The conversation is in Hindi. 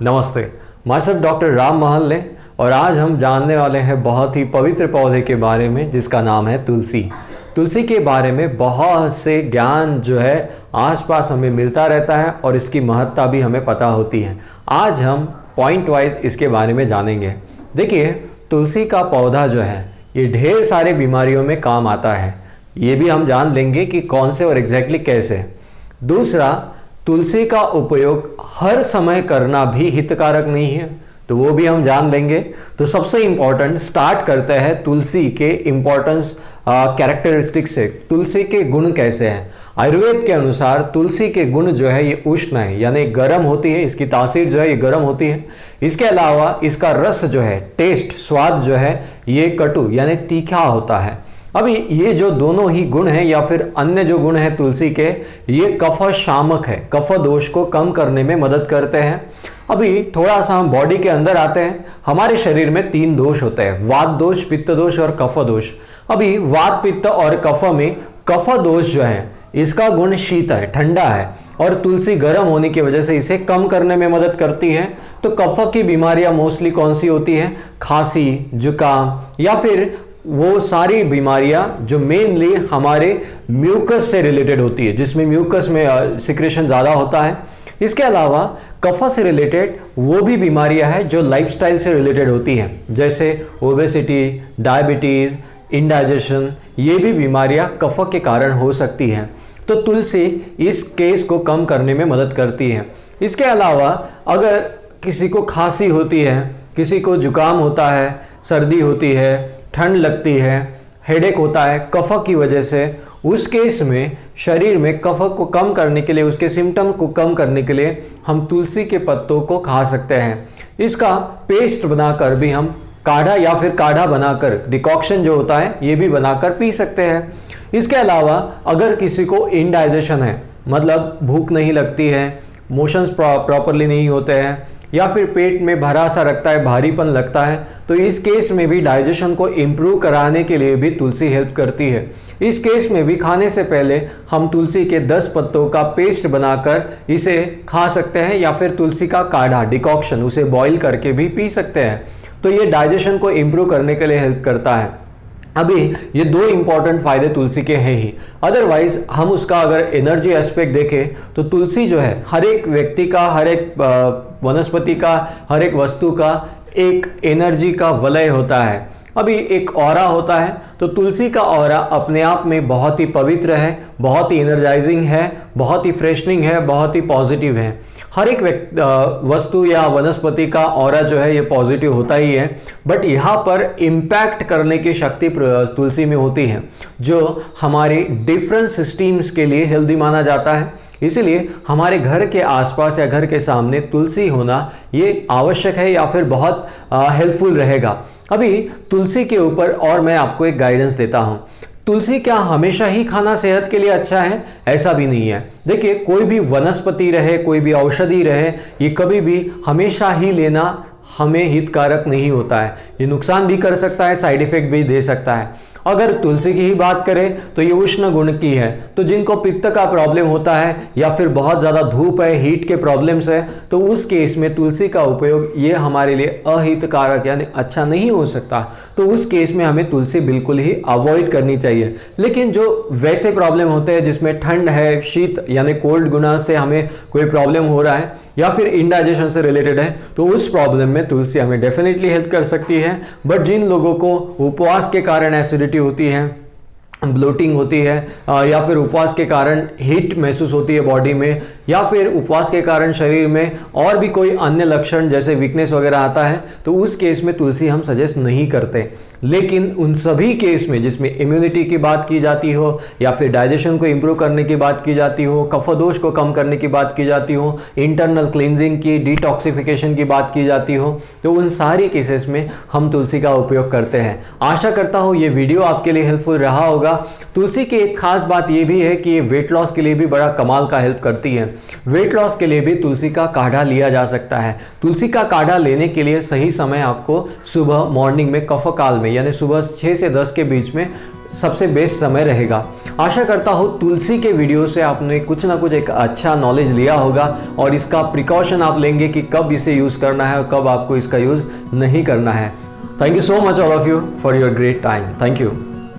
नमस्ते, मैं सब डॉक्टर राम महल ने और आज हम जानने वाले हैं बहुत ही पवित्र पौधे के बारे में जिसका नाम है तुलसी। तुलसी के बारे में बहुत से ज्ञान जो है आसपास हमें मिलता रहता है और इसकी महत्ता भी हमें पता होती है। आज हम पॉइंट वाइज इसके बारे में जानेंगे। देखिए, तुलसी का पौधा जो है ये ढेर सारे बीमारियों में काम आता है। ये भी हम जान लेंगे कि कौन से और एग्जैक्टली कैसे। दूसरा, तुलसी का उपयोग हर समय करना भी हितकारक नहीं है, तो वो भी हम जान लेंगे। तो सबसे इम्पॉर्टेंट स्टार्ट करते हैं तुलसी के इम्पोर्टेंस कैरेक्टरिस्टिक्स से। तुलसी के गुण कैसे हैं? आयुर्वेद के अनुसार तुलसी के गुण जो है ये उष्ण है, यानी गर्म होती है, इसकी तासीर जो है ये गर्म होती है। इसके अलावा इसका रस जो है, टेस्ट, स्वाद जो है ये कटु यानी तीखा होता है। अभी ये जो दोनों ही गुण हैं या फिर अन्य जो गुण हैं तुलसी के, ये कफ शामक है, कफ दोष को कम करने में मदद करते हैं। अभी थोड़ा सा हम बॉडी के अंदर आते हैं। हमारे शरीर में 3 दोष होते हैं, वात दोष, पित्त दोष और कफ दोष। अभी वात, पित्त और कफ में कफ दोष जो है इसका गुण शीत है, ठंडा है, और तुलसी गर्म होने की वजह से इसे कम करने में मदद करती है। तो कफ की बीमारियां मोस्टली कौन सी होती है? खांसी, जुकाम या फिर वो सारी बीमारियां जो मेनली हमारे म्यूकस से रिलेटेड होती है, जिसमें म्यूकस में सिक्रेशन ज़्यादा होता है। इसके अलावा कफ से रिलेटेड वो भी बीमारियां हैं जो लाइफस्टाइल से रिलेटेड होती हैं, जैसे ओबेसिटी, डायबिटीज़, इंडाइजेशन, ये भी बीमारियां कफ के कारण हो सकती हैं। तो तुलसी इस केस को कम करने में मदद करती है। इसके अलावा अगर किसी को खांसी होती है, किसी को जुकाम होता है, सर्दी होती है, ठंड लगती है, हेडेक होता है कफ की वजह से, उस केस में शरीर में कफ को कम करने के लिए, उसके सिम्टम को कम करने के लिए हम तुलसी के पत्तों को खा सकते हैं। इसका पेस्ट बनाकर भी हम काढ़ा या फिर काढ़ा बनाकर, डिकॉक्शन जो होता है ये भी बनाकर पी सकते हैं। इसके अलावा अगर किसी को इनडाइजेशन है, मतलब भूख नहीं लगती है, मोशंस प्रॉपरली नहीं होते हैं, या फिर पेट में भरा सा रखता है, भारीपन लगता है, तो इस केस में भी डाइजेशन को इम्प्रूव कराने के लिए भी तुलसी हेल्प करती है। इस केस में भी खाने से पहले हम तुलसी के 10 पत्तों का पेस्ट बनाकर इसे खा सकते हैं, या फिर तुलसी का काढ़ा, डिकॉक्शन, उसे बॉईल करके भी पी सकते हैं। तो ये डाइजेशन को इम्प्रूव करने के लिए हेल्प करता है। अभी ये 2 इंपॉर्टेंट फायदे तुलसी के हैं ही। अदरवाइज हम उसका अगर एनर्जी एस्पेक्ट देखें तो तुलसी जो है हर एक व्यक्ति का, हर एक वनस्पति का, हर एक वस्तु का एक एनर्जी का वलय होता है। अभी एक ऑरा होता है, तो तुलसी का ऑरा अपने आप में बहुत ही पवित्र है, बहुत ही एनर्जाइजिंग है, बहुत ही फ्रेशनिंग है, बहुत ही पॉजिटिव है। हर एक वस्तु या वनस्पति का ऑरा जो है ये पॉजिटिव होता ही है, बट यहाँ पर इम्पैक्ट करने की शक्ति तुलसी में होती है, जो हमारे डिफरेंट सिस्टम्स के लिए हेल्दी माना जाता है। इसीलिए हमारे घर के आसपास या घर के सामने तुलसी होना ये आवश्यक है या फिर बहुत हेल्पफुल रहेगा। अभी तुलसी के ऊपर और मैं आपको एक गाइडेंस देता हूँ। तुलसी क्या हमेशा ही खाना सेहत के लिए अच्छा है? ऐसा भी नहीं है। देखिए, कोई भी वनस्पति रहे, कोई भी औषधि रहे, ये कभी भी हमेशा ही लेना हमें हितकारक नहीं होता है। ये नुकसान भी कर सकता है, साइड इफेक्ट भी दे सकता है। अगर तुलसी की ही बात करें तो ये उष्ण गुण की है, तो जिनको पित्त का प्रॉब्लम होता है या फिर बहुत ज़्यादा धूप है, हीट के प्रॉब्लम्स है, तो उस केस में तुलसी का उपयोग ये हमारे लिए अहितकारक यानी अच्छा नहीं हो सकता। तो उस केस में हमें तुलसी बिल्कुल ही अवॉइड करनी चाहिए। लेकिन जो वैसे प्रॉब्लम होते हैं जिसमें ठंड है, शीत यानी कोल्ड गुना से हमें कोई प्रॉब्लम हो रहा है या फिर इंडाइजेशन से रिलेटेड है, तो उस प्रॉब्लम में तुलसी हमें डेफिनेटली हेल्प कर सकती है। बट जिन लोगों को उपवास के कारण एसिडिटी होती है, ब्लोटिंग होती है, या फिर उपवास के कारण हीट महसूस होती है बॉडी में, या फिर उपवास के कारण शरीर में और भी कोई अन्य लक्षण जैसे वीकनेस वगैरह आता है, तो उस केस में तुलसी हम सजेस्ट नहीं करते। लेकिन उन सभी केस में जिसमें इम्यूनिटी की बात की जाती हो, या फिर डाइजेशन को इम्प्रूव करने की बात की जाती हो, कफदोष को कम करने की बात की जाती हो, इंटरनल क्लींजिंग की, डिटॉक्सिफिकेशन की बात की जाती हो, तो उन सारी केसेस में हम तुलसी का उपयोग करते हैं। आशा करता हूँ ये वीडियो आपके लिए हेल्पफुल रहा होगा। तुलसी की एक खास बात ये भी है कि ये वेट लॉस के लिए भी बड़ा कमाल का हेल्प करती है। वेट लॉस के लिए भी तुलसी का काढ़ा लिया जा सकता है। तुलसी का काढ़ा लेने के लिए सही समय आपको सुबह मॉर्निंग में कफ काल में, यानी सुबह 6 से 10 के बीच में सबसे बेस्ट समय रहेगा। आशा करता हूँ तुलसी के वीडियो से आपने कुछ ना कुछ एक अच्छा नॉलेज लिया होगा और इसका प्रिकॉशन आप लेंगे कि कब इसे यूज़ करना है और कब आपको इसका यूज़ नहीं करना है। Thank you so much all of you for your great time. Thank you.